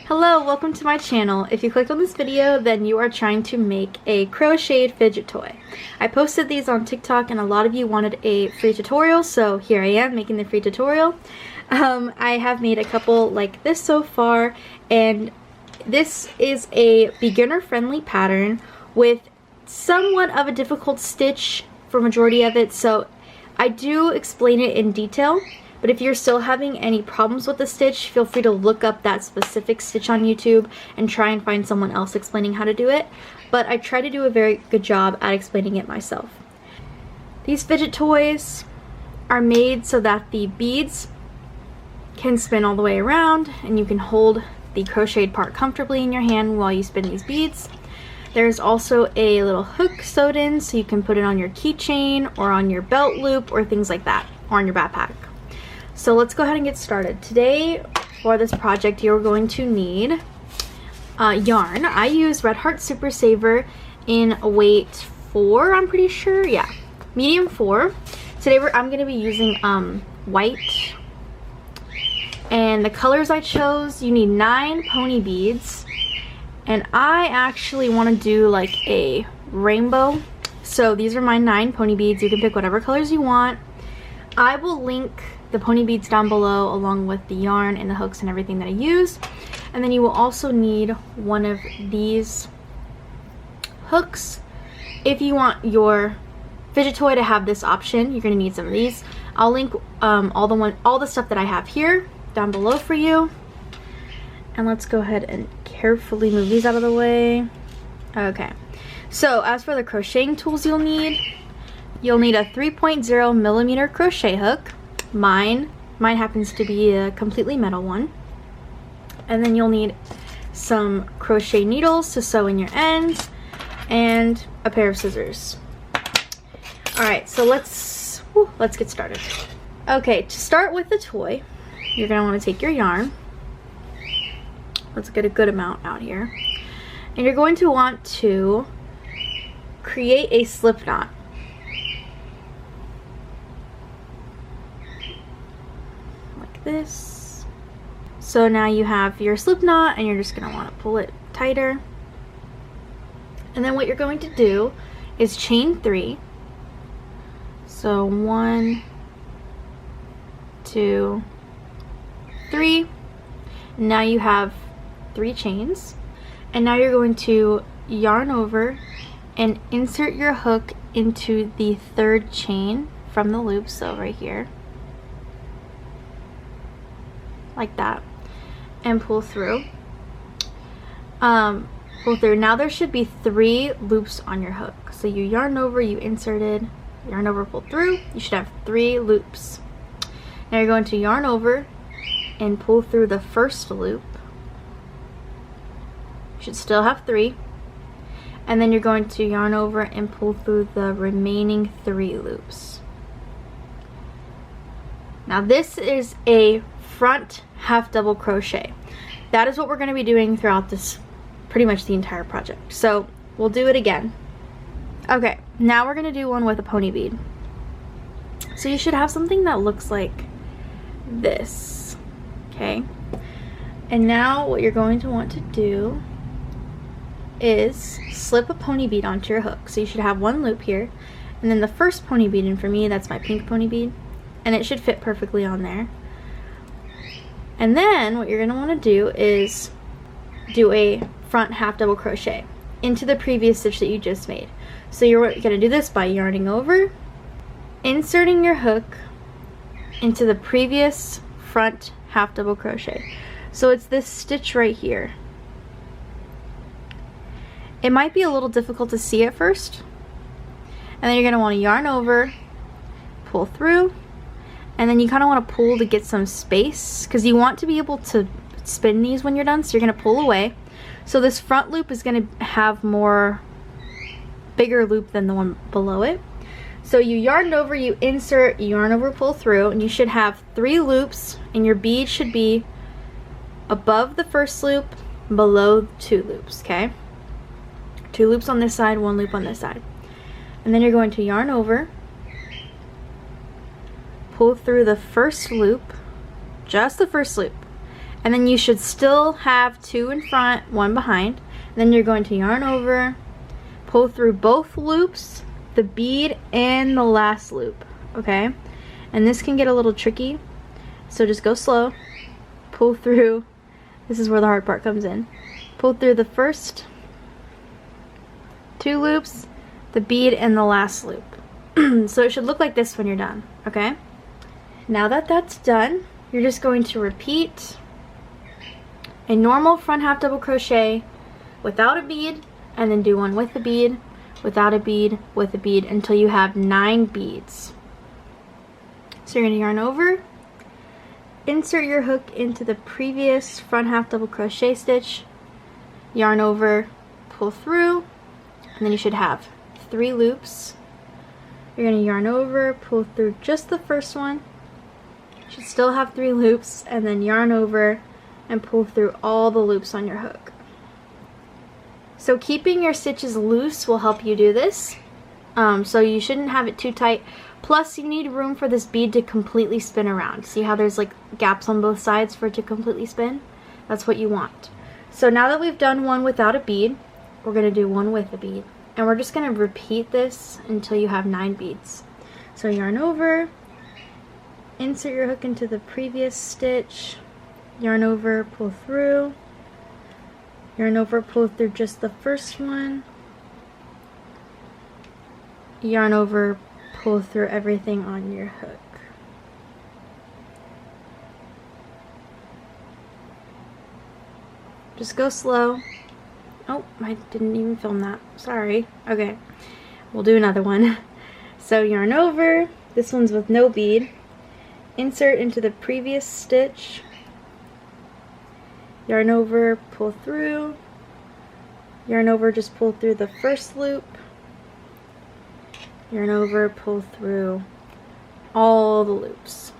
Hello, welcome to my channel. If you clicked on this video, then you are trying to make a crocheted fidget toy. I posted these on TikTok and a lot of you wanted a free tutorial, so here I am making the free tutorial. I have made a couple like this so far, and this is a beginner-friendly pattern with somewhat of a difficult stitch for majority of it, so I do explain it in detail. But if you're still having any problems with the stitch, feel free to look up that specific stitch on YouTube and try and find someone else explaining how to do it. But I try to do a very good job at explaining it myself. These fidget toys are made so that the beads can spin all the way around and you can hold the crocheted part comfortably in your hand while you spin these beads. There's also a little hook sewed in so you can put it on your keychain or on your belt loop or things like that, or on your backpack. So let's go ahead and get started. Today, for this project, you're going to need yarn. I use Red Heart Super Saver in a weight 4, I'm pretty sure. Yeah, medium 4. Today I'm going to be using white. And the colors I chose, you need 9 pony beads. And I actually want to do like a rainbow. So these are my 9 pony beads. You can pick whatever colors you want. I will link the pony beads down below along with the yarn and the hooks and everything that I use. And then you will also need one of these hooks. If you want your fidget toy to have this option, you're going to need some of these. I'll link all the stuff that I have here down below for you. And let's go ahead and carefully move these out of the way. Okay, so as for the crocheting tools you'll need a 3.0 millimeter crochet hook. Mine happens to be a completely metal one. And then you'll need some crochet needles to sew in your ends and a pair of scissors. Alright, so let's get started. Okay, to start with the toy, you're going to want to take your yarn. Let's get a good amount out here. And you're going to want to create a slip knot. This. So now you have your slip knot and you're just going to want to pull it tighter. And then what you're going to do is chain 3. So 1, 2, 3. Now you have 3 chains. And now you're going to yarn over and insert your hook into the 3rd chain from the loop, so right here. Like that, and pull through. Now there should be 3 loops on your hook. So you yarn over, you inserted, yarn over, pull through. You should have 3 loops. Now you're going to yarn over and pull through the 1st loop. You should still have 3. And then you're going to yarn over and pull through the remaining 3 loops. Now this is a front half double crochet. That is what we're going to be doing throughout this, pretty much the entire project. So we'll do it again. Okay, now we're going to do one with a pony bead. So you should have something that looks like this. Okay, and now what you're going to want to do is slip a pony bead onto your hook. So you should have 1 loop here, and then the first pony bead, and for me that's my pink pony bead, and it should fit perfectly on there. And then what you're going to want to do is do a front half double crochet into the previous stitch that you just made. So you're going to do this by yarning over, inserting your hook into the previous front half double crochet. So it's this stitch right here. It might be a little difficult to see at first. And then you're going to want to yarn over, pull through, and then you kind of want to pull to get some space because you want to be able to spin these when you're done. So you're going to pull away. So this front loop is going to have bigger loop than the one below it. So you yarn over, you insert, you yarn over, pull through, and you should have 3 loops, and your bead should be above the 1st loop, below 2 loops, okay? 2 loops on this side, 1 loop on this side. And then you're going to yarn over, pull through the 1st loop, just the 1st loop, and then you should still have 2 in front, 1 behind. Then you're going to yarn over, pull through both loops, the bead and the last loop, okay? And this can get a little tricky, so just go slow. Pull through, this is where the hard part comes in. Pull through the first 2 loops, the bead and the last loop. So it should look like this when you're done, okay? Now that that's done, you're just going to repeat a normal front half double crochet without a bead, and then do one with a bead, without a bead, with a bead, until you have 9 beads. So you're going to yarn over, insert your hook into the previous front half double crochet stitch, yarn over, pull through, and then you should have 3 loops. You're going to yarn over, pull through just the first one, you should still have 3 loops, and then yarn over and pull through all the loops on your hook. So keeping your stitches loose will help you do this. So you shouldn't have it too tight. Plus you need room for this bead to completely spin around. See how there's like gaps on both sides for it to completely spin? That's what you want. So now that we've done one without a bead, we're going to do one with a bead. And we're just going to repeat this until you have 9 beads. So yarn over, insert your hook into the previous stitch, yarn over, pull through, yarn over, pull through just the first one, yarn over, pull through everything on your hook. Just go slow. Oh, I didn't even film that. Sorry. Okay, we'll do another one. So yarn over, this one's with no bead, insert into the previous stitch, yarn over, pull through, yarn over, just pull through the first loop, yarn over, pull through all the loops.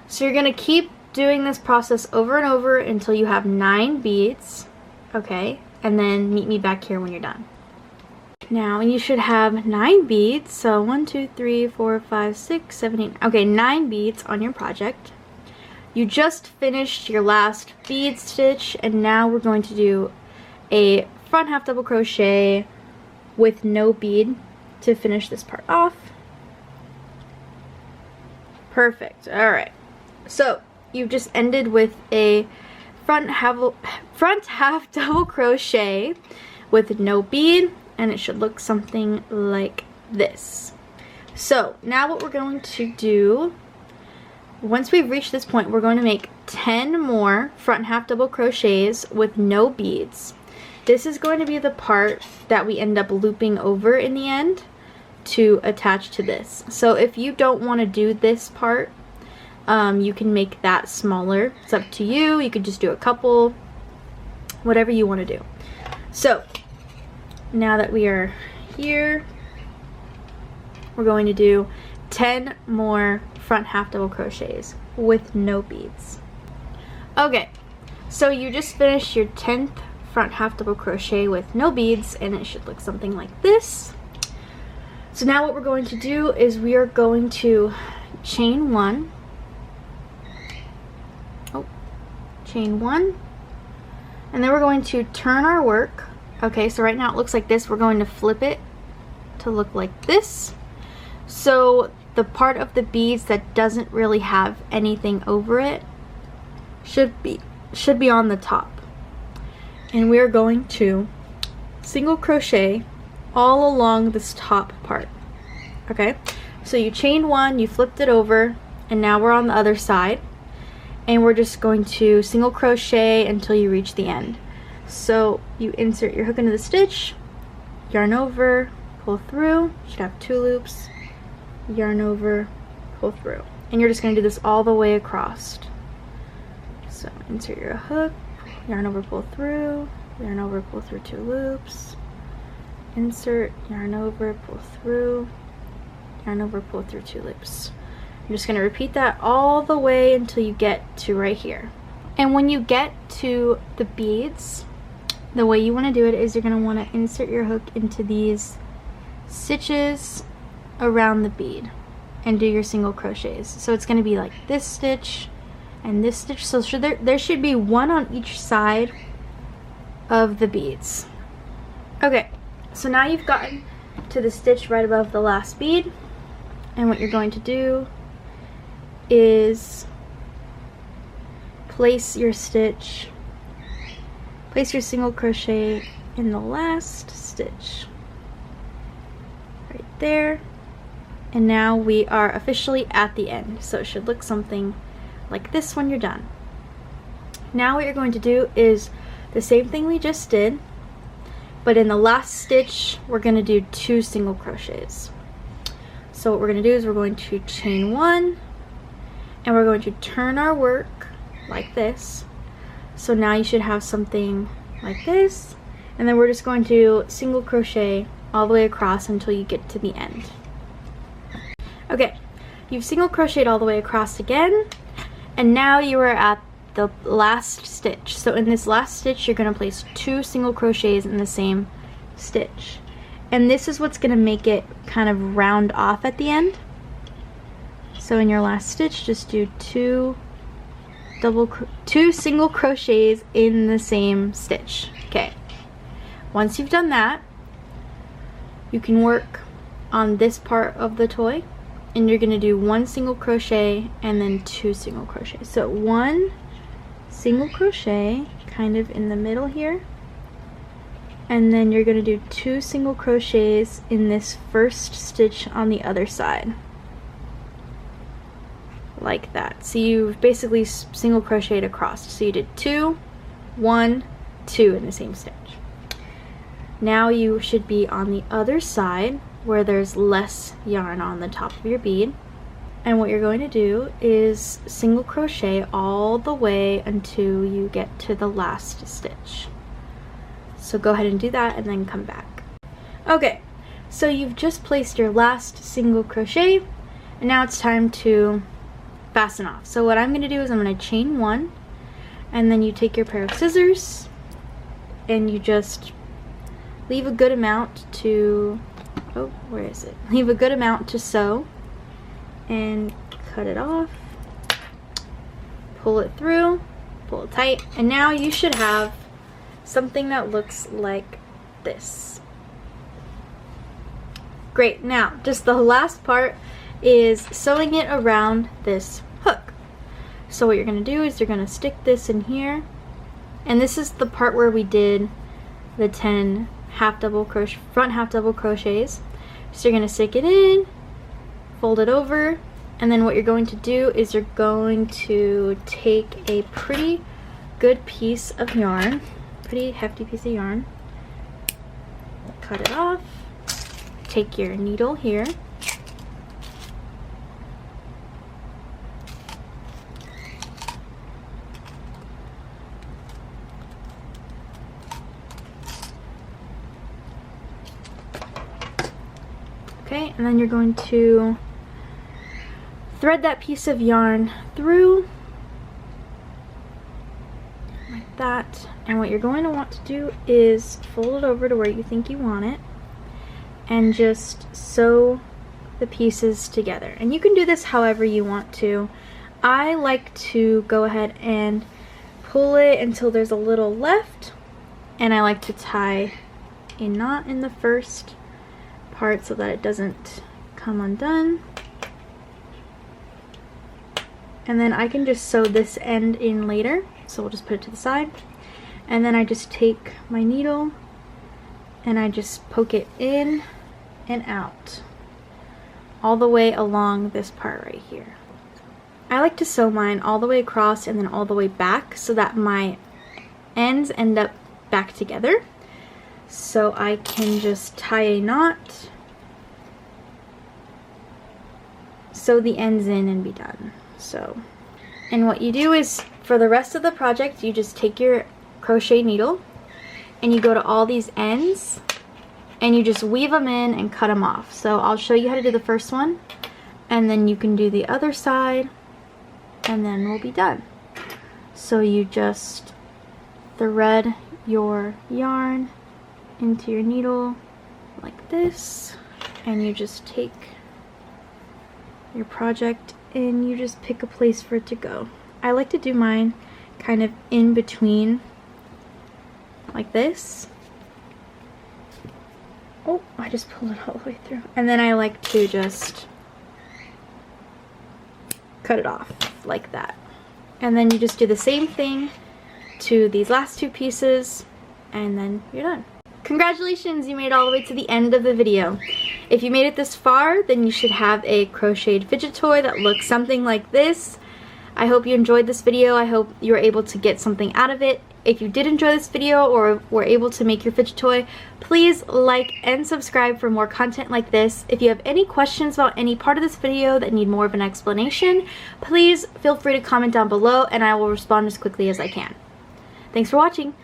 So you're going to keep doing this process over and over until you have 9 beads, okay? And then meet me back here when you're done. Now you should have 9 beads, so 1, 2, 3, 4, 5, 6, 7, 8, okay, 9 beads on your project. You just finished your last bead stitch, and now we're going to do a front half double crochet with no bead to finish this part off. Perfect. Alright, so you've just ended with a front half double crochet with no bead, and it should look something like this. So now what we're going to do, once we've reached this point, we're going to make 10 more front half double crochets with no beads. This is going to be the part that we end up looping over in the end to attach to this. So if you don't want to do this part, you can make that smaller. It's up to you. You could just do a couple, whatever you want to do. So now that we are here, we're going to do 10 more front half double crochets with no beads. Okay, so you just finished your 10th front half double crochet with no beads, and it should look something like this. So now what we're going to do is we are going to chain 1, chain 1, and then we're going to turn our work. Okay, so right now it looks like this. We're going to flip it to look like this. So the part of the beads that doesn't really have anything over it should be on the top. And we're going to single crochet all along this top part. Okay, so you chained 1, you flipped it over, and now we're on the other side, and we're just going to single crochet until you reach the end. So you insert your hook into the stitch, yarn over, pull through, you should have 2 loops, yarn over, pull through, and you're just going to do this all the way across. So insert your hook, yarn over, pull through, yarn over, pull through 2 loops, insert, yarn over, pull through, yarn over, pull through 2 loops. You're just going to repeat that all the way until you get to right here. And when you get to the beads, the way you want to do it is you're going to want to insert your hook into these stitches around the bead and do your single crochets. So it's going to be like this stitch and this stitch. So there should be one on each side of the beads. Okay, so now you've gotten to the stitch right above the last bead, and what you're going to do is place your single crochet in the last stitch right there. And now we are officially at the end, so it should look something like this when you're done. Now what you're going to do is the same thing we just did, but in the last stitch we're going to do 2 single crochets. So what we're going to do is we're going to chain 1, and we're going to turn our work like this. So now you should have something like this, and then we're just going to single crochet all the way across until you get to the end. Okay, you've single crocheted all the way across again, and now you are at the last stitch. So in this last stitch, you're going to place 2 single crochets in the same stitch, and this is what's going to make it kind of round off at the end. So in your last stitch, just do 2 single crochets in the same stitch. Okay, once you've done that, you can work on this part of the toy, and you're going to do 1 single crochet and then 2 single crochets. So 1 single crochet kind of in the middle here, and then you're going to do 2 single crochets in this first stitch on the other side, like that. So you've basically single crocheted across. So you did 2, 1, 2 in the same stitch. Now you should be on the other side where there's less yarn on the top of your bead, and what you're going to do is single crochet all the way until you get to the last stitch. So go ahead and do that and then come back. Okay, so you've just placed your last single crochet, and now it's time to fasten off. So what I'm going to do is I'm going to chain 1, and then you take your pair of scissors and you just leave a good amount to, oh, where is it? Leave a good amount to sew, and cut it off, pull it through, pull it tight, and now you should have something that looks like this. Great, now just the last part is sewing it around this hook. So what you're going to do is you're going to stick this in here, and this is the part where we did the 10 front half double crochets. So you're going to stick it in, fold it over, and then what you're going to do is you're going to take a pretty good piece of yarn, pretty hefty piece of yarn, cut it off, take your needle here, okay, and then you're going to thread that piece of yarn through like that, and what you're going to want to do is fold it over to where you think you want it and just sew the pieces together. And you can do this however you want to. I like to go ahead and pull it until there's a little left, and I like to tie a knot in the first part so that it doesn't come undone. And then I can just sew this end in later, so we'll just put it to the side. And then I just take my needle and I just poke it in and out all the way along this part right here. I like to sew mine all the way across and then all the way back so that my ends end up back together. So I can just tie a knot, sew the ends in, and be done. So, and what you do is for the rest of the project, you just take your crochet needle and you go to all these ends and you just weave them in and cut them off. So I'll show you how to do the first one, and then you can do the other side, and then we'll be done. So you just thread your yarn into your needle like this, and you just take your project and you just pick a place for it to go. I like to do mine kind of in between like this. Oh, I just pulled it all the way through. And then I like to just cut it off like that. And then you just do the same thing to these last two pieces, and then you're done. Congratulations, you made it all the way to the end of the video. If you made it this far, then you should have a crocheted fidget toy that looks something like this. I hope you enjoyed this video. I hope you were able to get something out of it. If you did enjoy this video or were able to make your fidget toy, please like and subscribe for more content like this. If you have any questions about any part of this video that need more of an explanation, please feel free to comment down below and I will respond as quickly as I can. Thanks for watching.